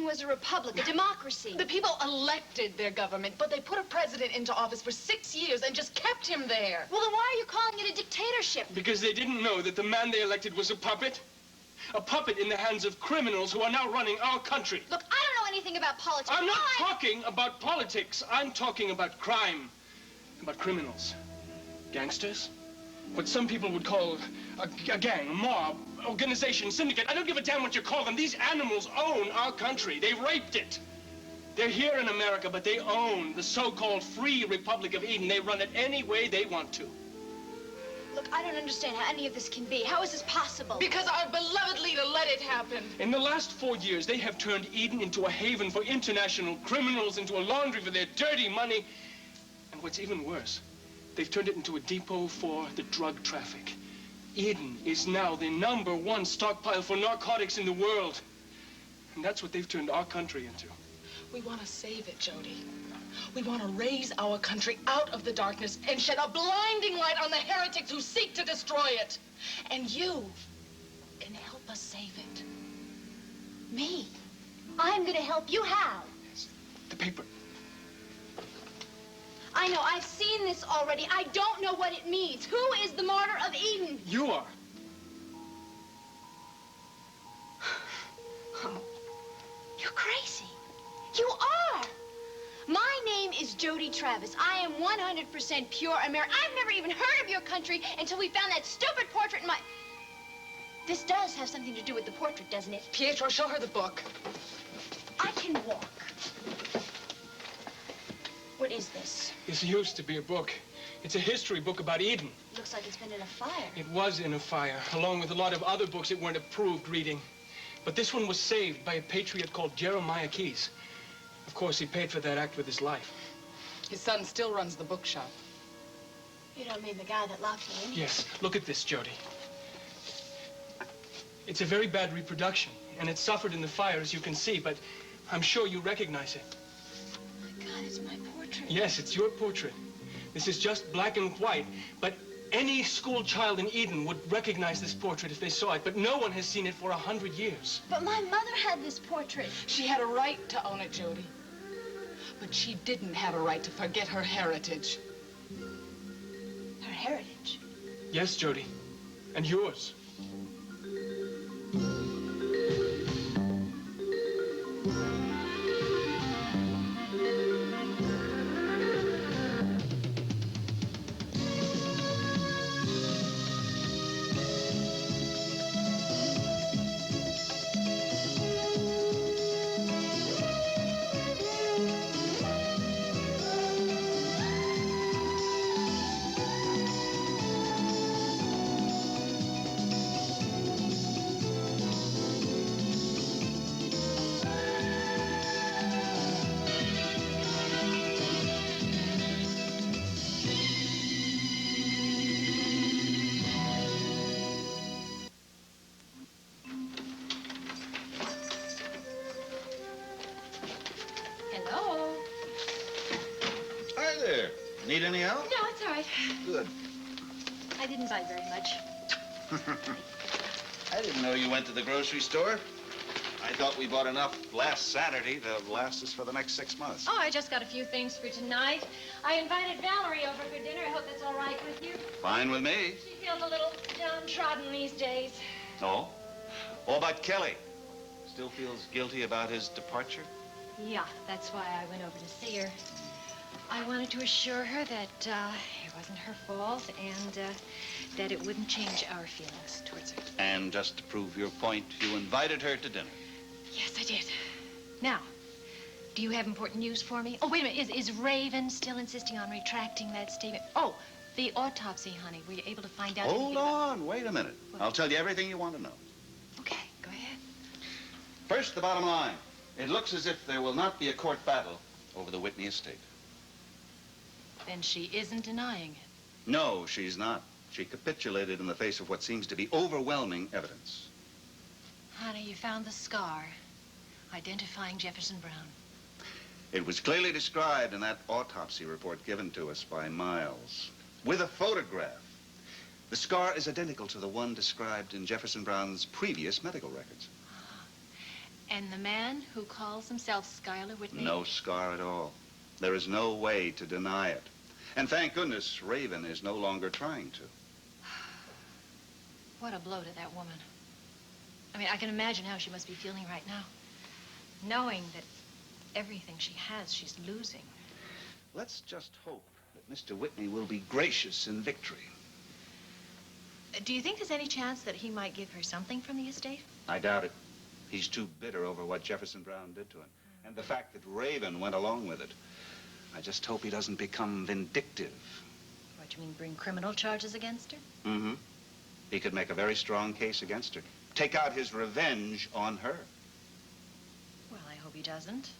was a republic, a democracy. The people elected their government, but they put a president into office for 6 years and just kept him there. Well, then why are you calling it a dictatorship? Because they didn't know that the man they elected was a puppet. A puppet in the hands of criminals who are now running our country. Look, I don't know anything about politics. I'm not talking about politics. I'm talking about crime. About criminals. Gangsters. What some people would call a gang, a mob, organization, syndicate. I don't give a damn what you call them. These animals own our country. They raped it. They're here in America, but they own the so-called free Republic of Eden. They run it any way they want to. Look, I don't understand how any of this can be. How is this possible? Because our beloved leader let it happen. In the last 4 years, they have turned Eden into a haven for international criminals, into a laundry for their dirty money. And what's even worse, they've turned it into a depot for the drug traffic. Eden is now the #1 stockpile for narcotics in the world. And that's what they've turned our country into. We want to save it, Jody. We want to raise our country out of the darkness and shed a blinding light on the heretics who seek to destroy it. And you can help us save it. Me? I'm going to help you. How? Yes, the paper. I know, I've seen this already. I don't know what it means. Who is the Martyr of Eden? You are. Oh, you're crazy. You are. My name is Jody Travis. I am 100% pure American. I've never even heard of your country until we found that stupid portrait in my... This does have something to do with the portrait, doesn't it? Pietro, show her the book. I can walk. What is this? This used to be a book. It's a history book about Eden. Looks like it's been in a fire. It was in a fire, along with a lot of other books that weren't approved reading. But this one was saved by a patriot called Jeremiah Keyes. Of course, he paid for that act with his life. His son still runs the bookshop. You don't mean the guy that locked me in here? Yes, look at this, Jody. It's a very bad reproduction, and it suffered in the fire, as you can see, but I'm sure you recognize it. My God, it's my portrait. Yes, it's your portrait. This is just black and white, but any school child in Eden would recognize this portrait if they saw it, but no one has seen it for 100 years. But my mother had this portrait. She had a right to own it, Jody. But she didn't have a right to forget her heritage. Her heritage? Yes, Jody. And yours. Need any help? No, it's all right. Good. I didn't buy very much. I didn't know you went to the grocery store. I thought we bought enough last Saturday to last us for the next 6 months. Oh, I just got a few things for tonight. I invited Valerie over for dinner. I hope that's all right with you. Fine with me. She feels a little downtrodden these days. Oh? What about Kelly? Still feels guilty about his departure? Yeah, that's why I went over to see her. I wanted to assure her that it wasn't her fault and that it wouldn't change our feelings towards her. And just to prove your point, you invited her to dinner. Yes, I did. Now, do you have important news for me? Oh, wait a minute. Is Raven still insisting on retracting that statement? Oh, the autopsy, honey. Were you able to find out Hold on. Wait a minute. What? I'll tell you everything you want to know. Okay, go ahead. First, the bottom line. It looks as if there will not be a court battle over the Whitney estate. Then she isn't denying it. No, she's not. She capitulated in the face of what seems to be overwhelming evidence. Honey, you found the scar identifying Jefferson Brown. It was clearly described in that autopsy report given to us by Miles, with a photograph. The scar is identical to the one described in Jefferson Brown's previous medical records. And the man who calls himself Schuyler Whitney? No scar at all. There is no way to deny it. And thank goodness Raven is no longer trying to. What a blow to that woman. I mean, I can imagine how she must be feeling right now. Knowing that everything she has, she's losing. Let's just hope that Mr. Whitney will be gracious in victory. Do you think there's any chance that he might give her something from the estate? I doubt it. He's too bitter over what Jefferson Brown did to him. And the fact that Raven went along with it. I just hope he doesn't become vindictive. What, you mean bring criminal charges against her? Mm-hmm. He could make a very strong case against her. Take out his revenge on her. Well, I hope he doesn't.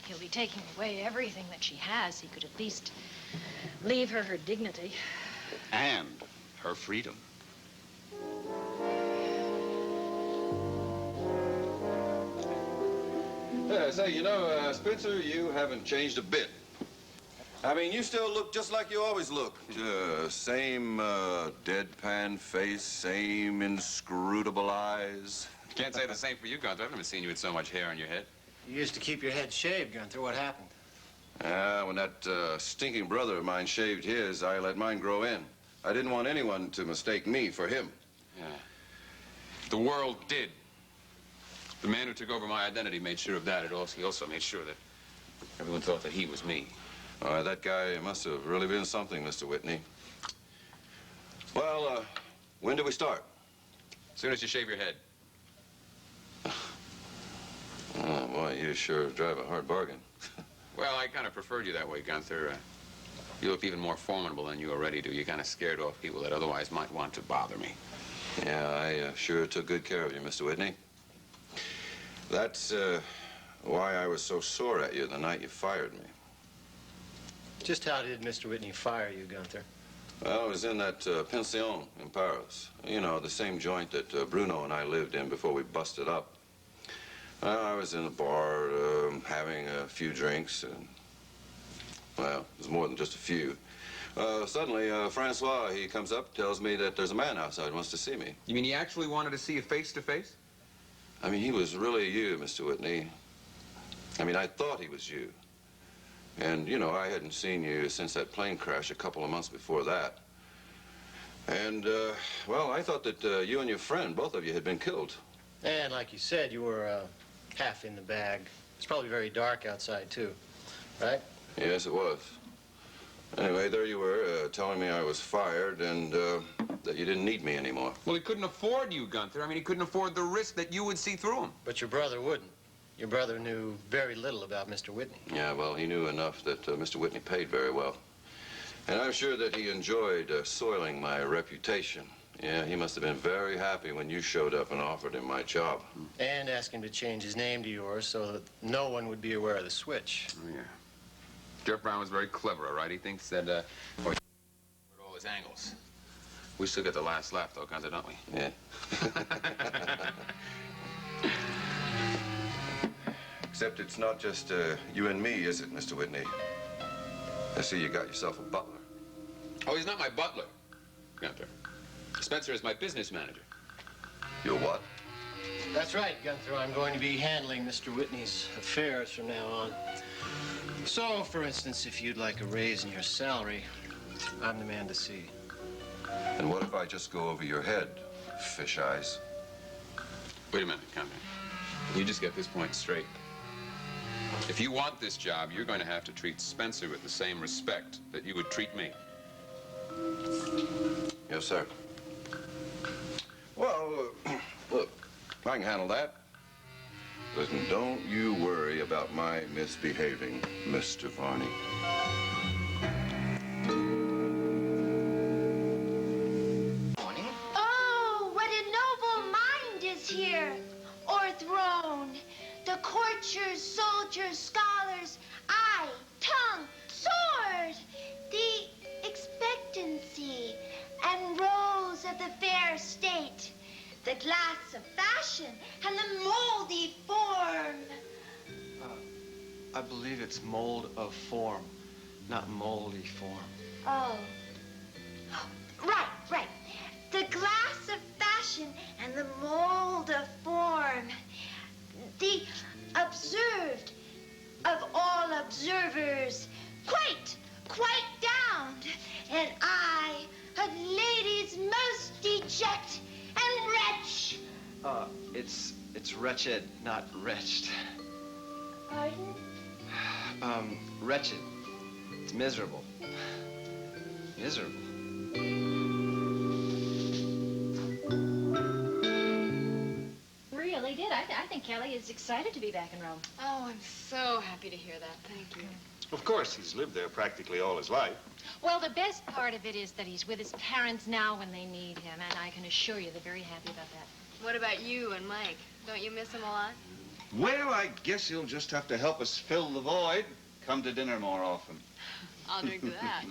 He'll be taking away everything that she has. He could at least leave her her dignity. And her freedom. Say, you know, Spencer, you haven't changed a bit. I mean, you still look just like you always looked. Same deadpan face, same inscrutable eyes. Can't say the same for you, Gunther. I've never seen you with so much hair on your head. You used to keep your head shaved, Gunther. What happened? When that stinking brother of mine shaved his, I let mine grow in. I didn't want anyone to mistake me for him. Yeah. The world did. The man who took over my identity made sure of that. He also made sure that everyone thought that he was me. That guy must have really been something, Mr. Whitney. Well, when do we start? As soon as you shave your head. Oh, boy, you sure drive a hard bargain. Well, I kind of preferred you that way, Gunther. You look even more formidable than you already do. You kind of scared off people that otherwise might want to bother me. Yeah, I sure took good care of you, Mr. Whitney. That's why I was so sore at you the night you fired me. Just how did Mr. Whitney fire you, Gunther? Well, I was in that pension in Paris. You know, the same joint that Bruno and I lived in before we busted up. I was in a bar having a few drinks, and, well, it was more than just a few. Suddenly, Francois, he comes up, tells me that there's a man outside who wants to see me. You mean he actually wanted to see you face to face? I mean, he was really you, Mr. Whitney. I mean, I thought he was you. And, you know, I hadn't seen you since that plane crash a couple of months before that. And, well, I thought that you and your friend, both of you, had been killed. And like you said, you were half in the bag. It's probably very dark outside, too, right? Yes, it was. Anyway, there you were, telling me I was fired and that you didn't need me anymore. Well, he couldn't afford you, Gunther. I mean, he couldn't afford the risk that you would see through him. But your brother wouldn't. Your brother knew very little about Mr. Whitney. Yeah, well, he knew enough that Mr. Whitney paid very well. And I'm sure that he enjoyed soiling my reputation. Yeah, he must have been very happy when you showed up and offered him my job. And asked him to change his name to yours so that no one would be aware of the switch. Oh, yeah. Jeff Brown was very clever, all right? He thinks that, all his angles. We still get the last laugh, though, Gunther, don't we? Yeah. Except it's not just you and me, is it, Mr. Whitney? I see you got yourself a butler. Oh, he's not my butler, Gunther. Spencer is my business manager. Your what? That's right, Gunther. I'm going to be handling Mr. Whitney's affairs from now on. So, for instance, if you'd like a raise in your salary, I'm the man to see. And what if I just go over your head, fish eyes? Wait a minute, Gunther. You just get this point straight. If you want this job, you're going to have to treat Spencer with the same respect that you would treat me. Yes, sir. Well, look, I can handle that. Listen, don't you worry about my misbehaving, Mr. Varney. Morning. Oh, what a noble mind is here, o'erthrown. The courtiers, soldiers, scholars, eye, tongue, sword. The expectancy and rose of the fair state. The glass of fashion and the moldy form. I believe it's mold of form, not moldy form. Oh. Right. The glass of fashion and the mold of form. the observed of all observers, quite down, and I, a lady's most deject and wretch. It's wretched, not wretched. Pardon? Wretched. It's miserable. Miserable. Really did. I think Kelly is excited to be back in Rome. Oh, I'm so happy to hear that. Thank you. Of course, he's lived there practically all his life. Well, the best part of it is that he's with his parents now when they need him, and I can assure you they're very happy about that. What about you and Mike? Don't you miss him a lot? Well, I guess he'll just have to help us fill the void. Come to dinner more often. I'll drink to that.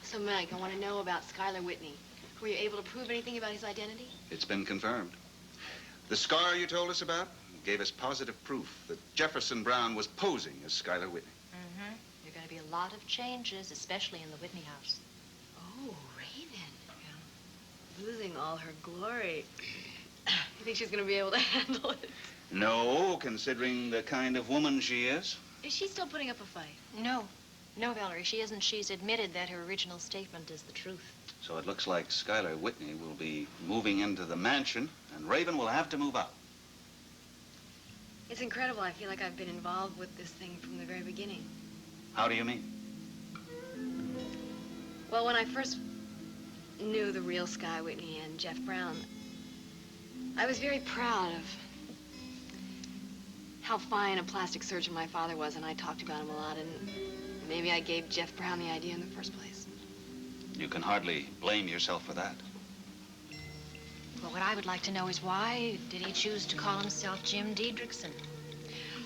So, Mike, I want to know about Skylar Whitney. Were you able to prove anything about his identity? It's been confirmed. The scar you told us about gave us positive proof that Jefferson Brown was posing as Skylar Whitney. Mm-hmm. There are going to be a lot of changes, especially in the Whitney house. Oh, Raven. Yeah. Losing all her glory. You think she's going to be able to handle it? No, considering the kind of woman she is. Is she still putting up a fight? No, Valerie, she isn't. She's admitted that her original statement is the truth. So it looks like Skylar Whitney will be moving into the mansion, and Raven will have to move out. It's incredible. I feel like I've been involved with this thing from the very beginning. How do you mean? Well, when I first knew the real Sky Whitney and Jeff Brown, I was very proud of how fine a plastic surgeon my father was, and I talked about him a lot, and maybe I gave Jeff Brown the idea in the first place. You can hardly blame yourself for that. Well, what I would like to know is why did he choose to call himself Jim Diedrichson?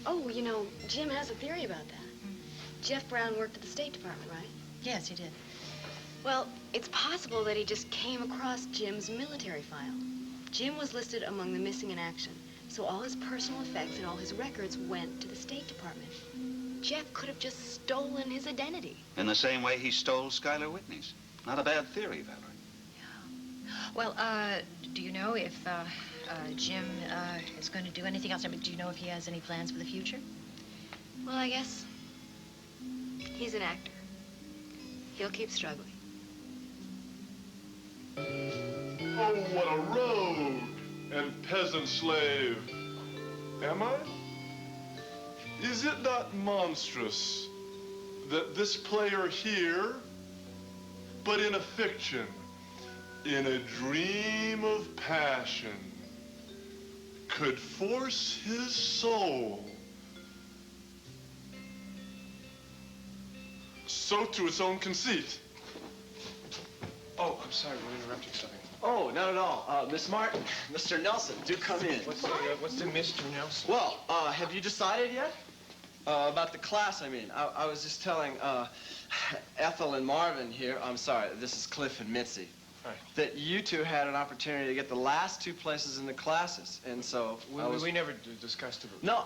Oh, you know, Jim has a theory about that. Jeff Brown worked at the State Department, right? Yes, he did. Well, it's possible that he just came across Jim's military file. Jim was listed among the missing in action, so all his personal effects and all his records went to the State Department. Jeff could have just stolen his identity. In the same way he stole Skylar Whitney's. Not a bad theory, Valerie. Well, do you know if Jim is going to do anything else? I mean, do you know if he has any plans for the future? Well, I guess he's an actor. He'll keep struggling. Oh, what a rogue and peasant slave. Am I? Is it not monstrous that this player here, but in a fiction, in a dream of passion, could force his soul so to its own conceit? Oh, I'm sorry, we're interrupting something. Oh, not at all. Miss Martin, Mr. Nelson, do come in. What's the Mr. Nelson? Well, have you decided yet? About the class, I mean. I was just telling Ethel and Marvin here, I'm sorry, this is Cliff and Mitzi, Right. that you two had an opportunity to get the last 2 places in the classes, and so We never discussed it. No,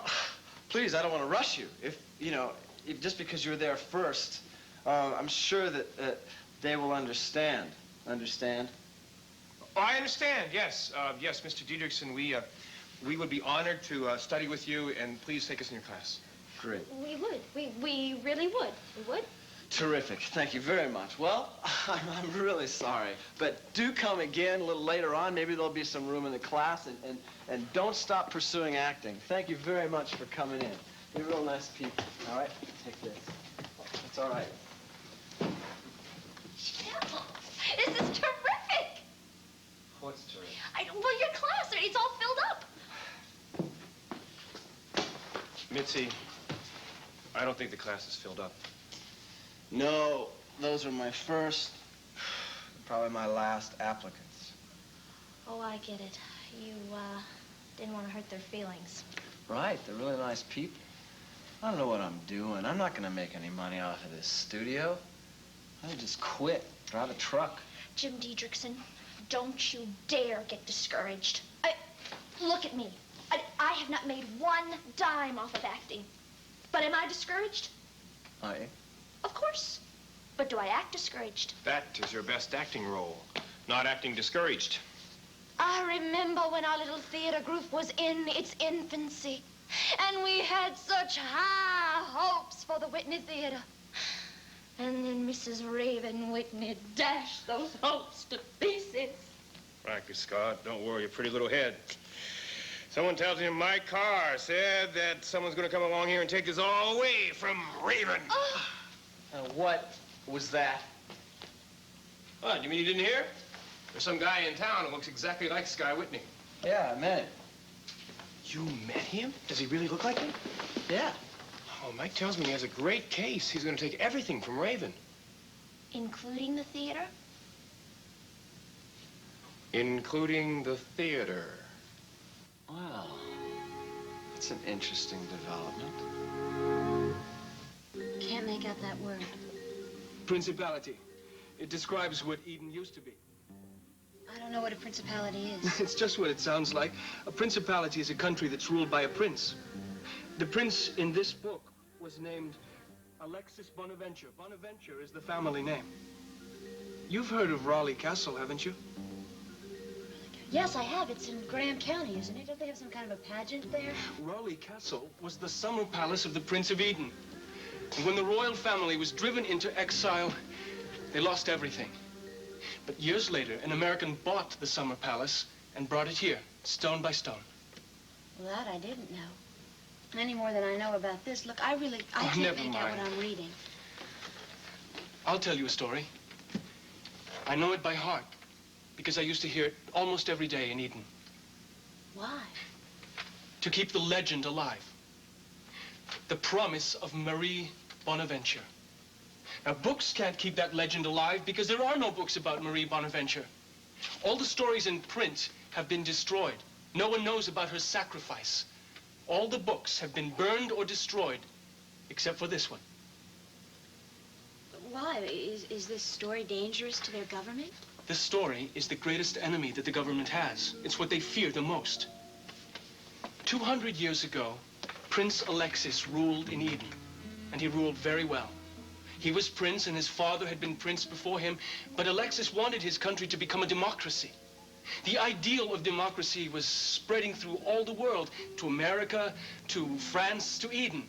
please, I don't want to rush you. If, you know, just because you were there first, I'm sure that they will understand. Understand? Oh, I understand, yes. Yes, Mr. Diedrichson, we would be honored to study with you, and please take us in your class. Great. We would. We really would. We would. Terrific. Thank you very much. Well, I'm really sorry, but do come again a little later on. Maybe there'll be some room in the class, and don't stop pursuing acting. Thank you very much for coming in. You're real nice people. All right? Take this. That's all right. This is terrific. What's terrific? Well, your class, it's all filled up. Mitzi, I don't think the class is filled up. No, those are my first, probably my last applicants. Oh, I get it. You, didn't want to hurt their feelings. Right, they're really nice people. I don't know what I'm doing. I'm not going to make any money off of this studio. I'll just quit, drive a truck. Jim Diedrichson, don't you dare get discouraged. Look at me. I have not made 1 dime off of acting. But am I discouraged? Are you? Of course. But do I act discouraged? That is your best acting role, not acting discouraged. I remember when our little theater group was in its infancy, and we had such high hopes for the Whitney Theater. And then Mrs. Raven Whitney dashed those hopes to pieces. Frankly, Scott, don't worry your pretty little head. Someone tells me my car said that someone's going to come along here and take us all away from Raven. Oh. What was that? What, you mean you didn't hear? There's some guy in town who looks exactly like Sky Whitney. Yeah, I met him. You met him? Does he really look like him? Yeah. Oh, Mike tells me he has a great case. He's going to take everything from Raven. Including the theater? Including the theater. Wow. That's an interesting development. Can't make out that word. Principality. It describes what Eden used to be. I don't know what a principality is. It's just what it sounds like. A principality is a country that's ruled by a prince. The prince in this book was named Alexis Bonaventure. Bonaventure is the family name. You've heard of Raleigh Castle, haven't you? Yes, I have. It's in Graham County, isn't it? Don't they have some kind of a pageant there? Raleigh Castle was the summer palace of the Prince of Eden. And when the royal family was driven into exile, they lost everything. But years later, an American bought the summer palace and brought it here, stone by stone. Well, that I didn't know. Any more than I know about this. Look, I can't never make out mind. what I'm reading. I'll tell you a story. I know it by heart, because I used to hear it almost every day in Eden. Why? To keep the legend alive. The promise of Marie Bonaventure. Now, books can't keep that legend alive because there are no books about Marie Bonaventure. All the stories in print have been destroyed. No one knows about her sacrifice. All the books have been burned or destroyed, except for this one. Why? Is this story dangerous to their government? This story is the greatest enemy that the government has. It's what they fear the most. 200 years ago, Prince Alexis ruled in Eden, and he ruled very well. He was prince, and his father had been prince before him, but Alexis wanted his country to become a democracy. The ideal of democracy was spreading through all the world, to America, to France, to Eden.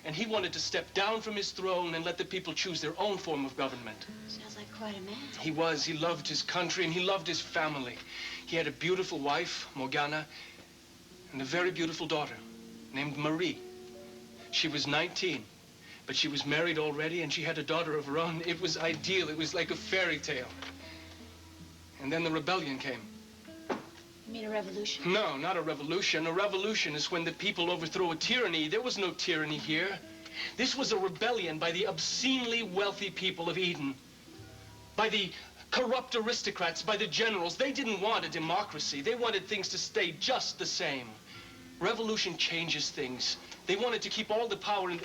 And he wanted to step down from his throne and let the people choose their own form of government. Sounds like quite a man. He was. He loved his country, and he loved his family. He had a beautiful wife, Morgana, and a very beautiful daughter named Marie. She was 19, but she was married already, and she had a daughter of her own. It was ideal. It was like a fairy tale. And then the rebellion came. You mean a revolution? No, not a revolution. A revolution is when the people overthrow a tyranny. There was no tyranny here. This was a rebellion by the obscenely wealthy people of Eden. By the corrupt aristocrats, by the generals. They didn't want a democracy. They wanted things to stay just the same. Revolution changes things. They wanted to keep all the power in...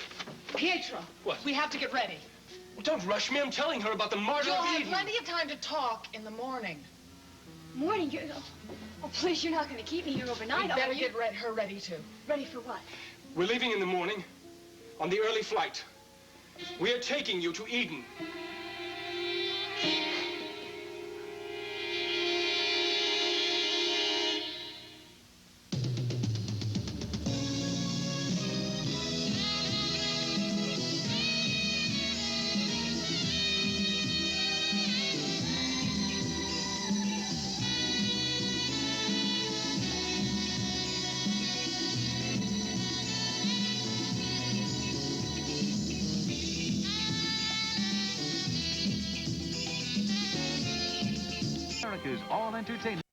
Pietro. What? We have to get ready. Well, don't rush me. I'm telling her about the Martyr You'll of have Eden. plenty of time to talk in the morning. Morning, you're... Oh, please, you're not going to keep me here overnight, We'd are better you? get her ready, too. Ready for what? We're leaving in the morning on the early flight. We are taking you to Eden. America's all entertainment.